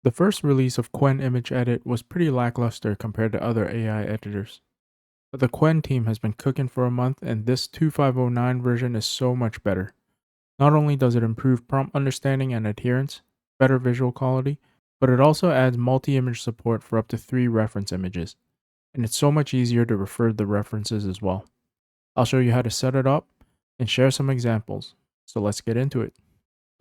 The first release of Qwen-Image-Edit was pretty lackluster compared to other AI editors, but the Qwen team has been cooking for a month and this 2509 version is so much better. Not only does it improve prompt understanding and adherence, better visual quality, but it also adds multi-image support for up to 3 reference images, and it's so much easier to refer to the references as well. I'll show you how to set it up and share some examples, so let's get into it.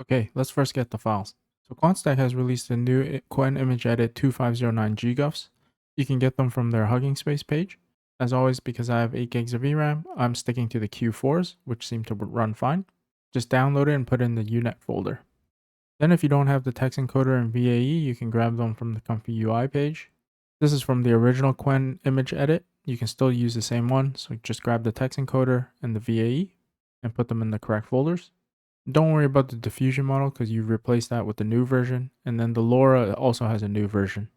Okay, let's first get the files. So Quantstack has released the new Qwen-Image-Edit 2509 GGUFs. You can get them from their Hugging Space page. As always, because I have 8 GB of VRAM, I'm sticking to the Q4s, which seem to run fine. Just download it and put it in the UNet folder. Then if you don't have the text encoder and VAE, you can grab them from the ComfyUI page. This is from the original Qwen-Image-Edit. You can still use the same one, so just grab the text encoder and the VAE and put them in the correct folders. Don't worry about the diffusion model because you've replaced that with the new version, and then the LoRa also has a new version.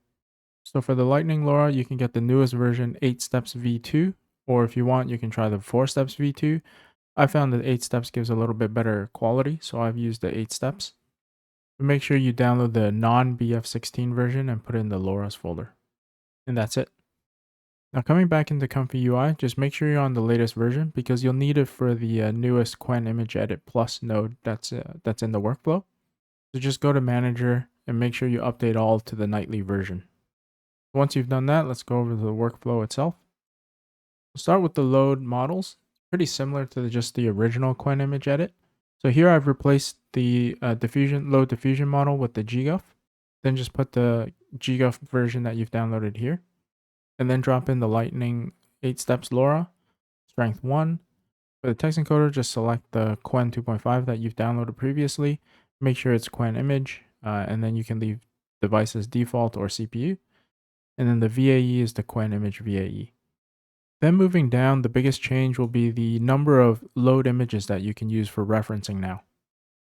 So for the Lightning LoRa, you can get the newest version 8 steps v2, or if you want, you can try the 4 steps v2. I found that 8 steps gives a little bit better quality, so I've used the 8 steps. But make sure you download the non-BF16 version and put it in the LoRa's folder. And that's it. Now coming back into ComfyUI, just make sure you're on the latest version because you'll need it for the newest Qwen-Image-Edit Plus node that's in the workflow. So just go to Manager and make sure you update all to the nightly version. Once you've done that, let's go over to the workflow itself. We'll start with the load models. Pretty similar to just the original Qwen-Image-Edit. So here I've replaced the load diffusion model with the GGUF. Then just put the GGUF version that you've downloaded here. And then drop in the Lightning 8 steps LoRa, strength 1. For the text encoder, just select the Qwen 2.5 that you've downloaded previously. Make sure it's Qwen image, and then you can leave device as default or CPU. And then the VAE is the Qwen image VAE. Then moving down, the biggest change will be the number of load images that you can use for referencing now.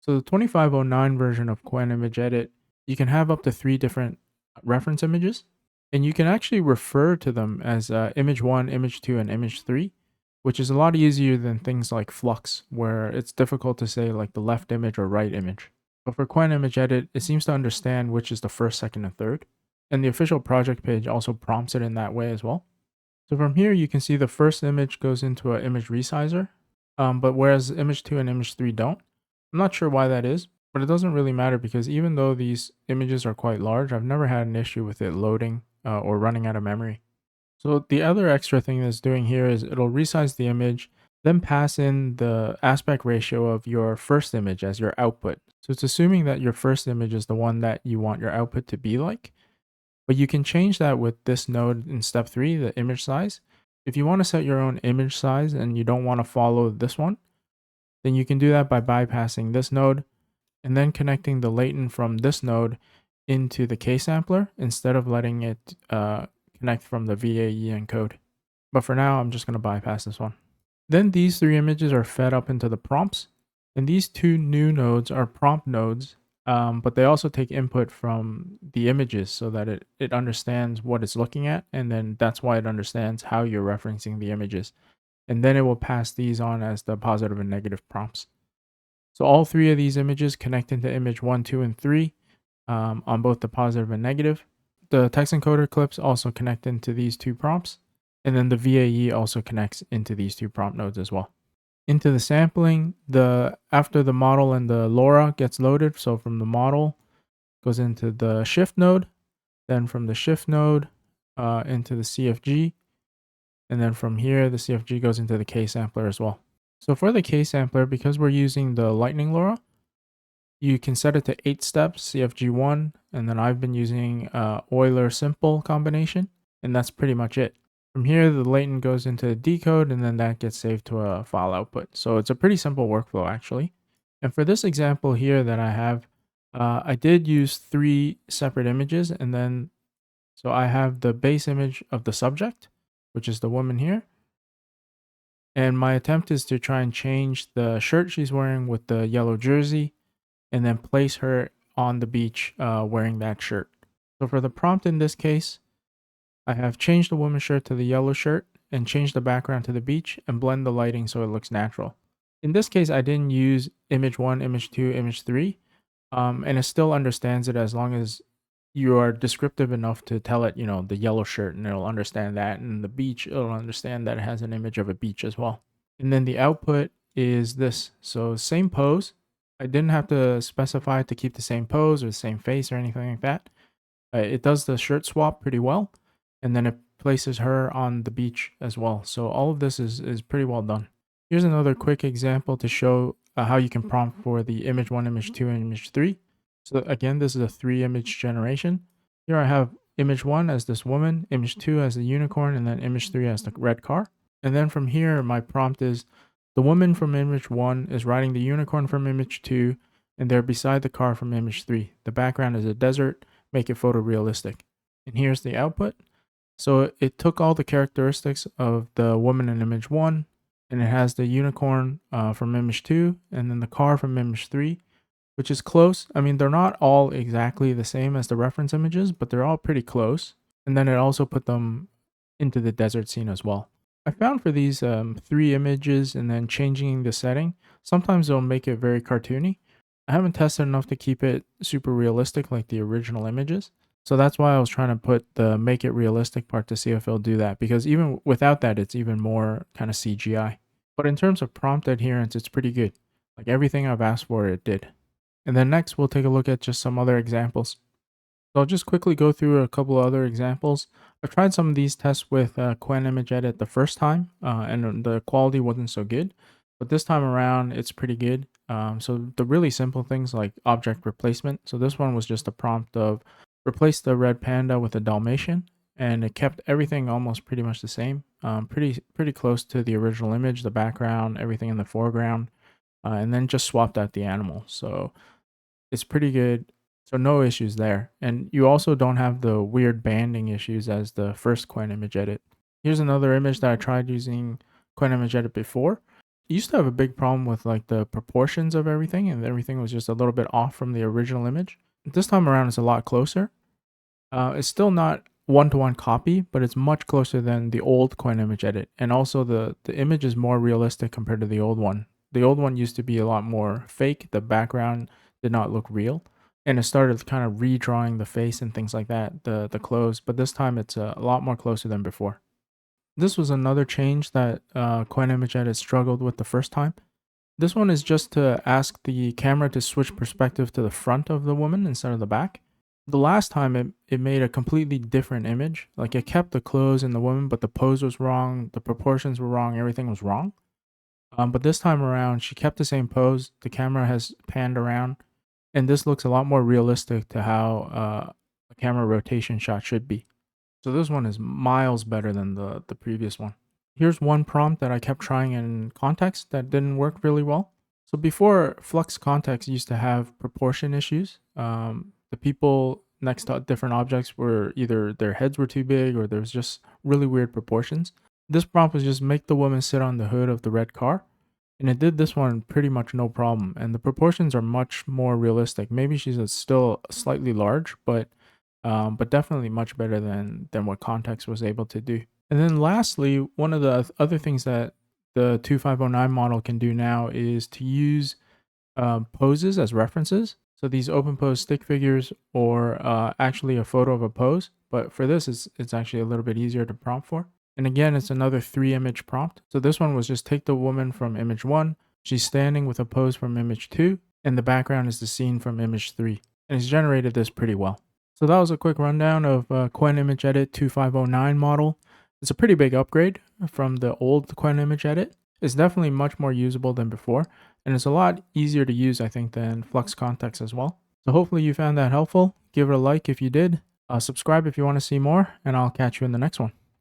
So the 2509 version of Qwen-Image-Edit, you can have up to 3 different reference images. And you can actually refer to them as image 1, image 2, and image 3, which is a lot easier than things like Flux, where it's difficult to say like the left image or right image. But for Qwen-Image-Edit, it seems to understand which is the first, second, and third. And the official project page also prompts it in that way as well. So from here, you can see the first image goes into an image resizer, but whereas image 2 and image 3 don't. I'm not sure why that is, but it doesn't really matter because even though these images are quite large, I've never had an issue with it loading or running out of memory. So the other extra thing that's doing here is it'll resize the image, then pass in the aspect ratio of your first image as your output. So it's assuming that your first image is the one that you want your output to be like. But you can change that with this node in step 3, the image size. If you want to set your own image size and you don't want to follow this one, then you can do that by bypassing this node and then connecting the latent from this node into the K-sampler instead of letting it connect from the VAE encode. But for now, I'm just going to bypass this one. Then these 3 images are fed up into the prompts. And these 2 new nodes are prompt nodes, but they also take input from the images so that it understands what it's looking at. And then that's why it understands how you're referencing the images. And then it will pass these on as the positive and negative prompts. So all 3 of these images connect into image 1, 2, and 3 on both the positive and negative. The text encoder clips also connect into these 2 prompts, and then the VAE also connects into these 2 prompt nodes as well. Into the sampling, after the model and the LoRa gets loaded, so from the model goes into the shift node, then from the shift node into the CFG, and then from here the CFG goes into the K-sampler as well. So for the K-sampler, because we're using the Lightning LoRa, you can set it to 8 steps, CFG1, and then I've been using Euler simple combination, and that's pretty much it. From here, the latent goes into the decode, and then that gets saved to a file output. So it's a pretty simple workflow, actually. And for this example here that I have, I did use 3 separate images, and then, so I have the base image of the subject, which is the woman here. And my attempt is to try and change the shirt she's wearing with the yellow jersey, and then place her on the beach wearing that shirt. So for the prompt in this case, I have changed the woman's shirt to the yellow shirt and changed the background to the beach and blend the lighting so it looks natural. In this case, I didn't use image 1, image 2, image 3, and it still understands it as long as you are descriptive enough to tell it, the yellow shirt, and it'll understand that, and the beach, it'll understand that it has an image of a beach as well. And then the output is this. So same pose. I didn't have to specify to keep the same pose or the same face or anything like that. It does the shirt swap pretty well, and then it places her on the beach as well. So all of this is pretty well done. Here's another quick example to show how you can prompt for the image 1, image 2, and image 3. So again, this is a 3-image generation. Here I have image 1 as this woman, image 2 as the unicorn, and then image 3 as the red car. And then from here, my prompt is the woman from image 1 is riding the unicorn from image 2, and they're beside the car from image 3. The background is a desert, make it photorealistic. And here's the output. So it took all the characteristics of the woman in image 1, and it has the unicorn from image 2, and then the car from image 3, which is close. I mean, they're not all exactly the same as the reference images, but they're all pretty close. And then it also put them into the desert scene as well. I found for these 3 images and then changing the setting, sometimes they'll make it very cartoony. I haven't tested enough to keep it super realistic like the original images. So that's why I was trying to put the make it realistic part to see if it'll do that, because even without that, it's even more kind of CGI. But in terms of prompt adherence, it's pretty good. Like everything I've asked for, it did. And then next, we'll take a look at just some other examples. So I'll just quickly go through a couple of other examples. I've tried some of these tests with Qwen-Image-Edit the first time, and the quality wasn't so good. But this time around, it's pretty good. So the really simple things like object replacement. So this one was just a prompt of replace the red panda with a Dalmatian, and it kept everything almost pretty much the same. Pretty close to the original image, the background, everything in the foreground, and then just swapped out the animal. So it's pretty good. So no issues there. And you also don't have the weird banding issues as the first Qwen-Image-Edit. Here's another image that I tried using Qwen-Image-Edit before. It used to have a big problem with like the proportions of everything, and everything was just a little bit off from the original image. This time around, it's a lot closer. It's still not one-to-one copy, but it's much closer than the old Qwen-Image-Edit. And also the image is more realistic compared to the old one. The old one used to be a lot more fake. The background did not look real. And it started kind of redrawing the face and things like that, the clothes. But this time it's a lot more closer than before. This was another change that Qwen-Image-Edit struggled with the first time. This one is just to ask the camera to switch perspective to the front of the woman instead of the back. The last time it made a completely different image. Like it kept the clothes and the woman, but the pose was wrong, the proportions were wrong, everything was wrong. But this time around, she kept the same pose, the camera has panned around, and this looks a lot more realistic to how a camera rotation shot should be. So this one is miles better than the previous one. Here's one prompt that I kept trying in context that didn't work really well. So before, Flux Context used to have proportion issues. The people next to different objects were either their heads were too big or there was just really weird proportions. This prompt was just make the woman sit on the hood of the red car. And it did this one pretty much no problem. And the proportions are much more realistic. Maybe she's still slightly large, but definitely much better than what Context was able to do. And then lastly, one of the other things that the 2509 model can do now is to use poses as references. So these open pose stick figures or actually a photo of a pose. But for this, it's actually a little bit easier to prompt for. And again, it's another 3-image prompt. So this one was just take the woman from image 1. She's standing with a pose from image 2. And the background is the scene from image 3. And it's generated this pretty well. So that was a quick rundown of Qwen-Image-Edit 2509 model. It's a pretty big upgrade from the old Qwen-Image-Edit. It's definitely much more usable than before. And it's a lot easier to use, I think, than Flux Context as well. So hopefully you found that helpful. Give it a like if you did. Subscribe if you want to see more. And I'll catch you in the next one.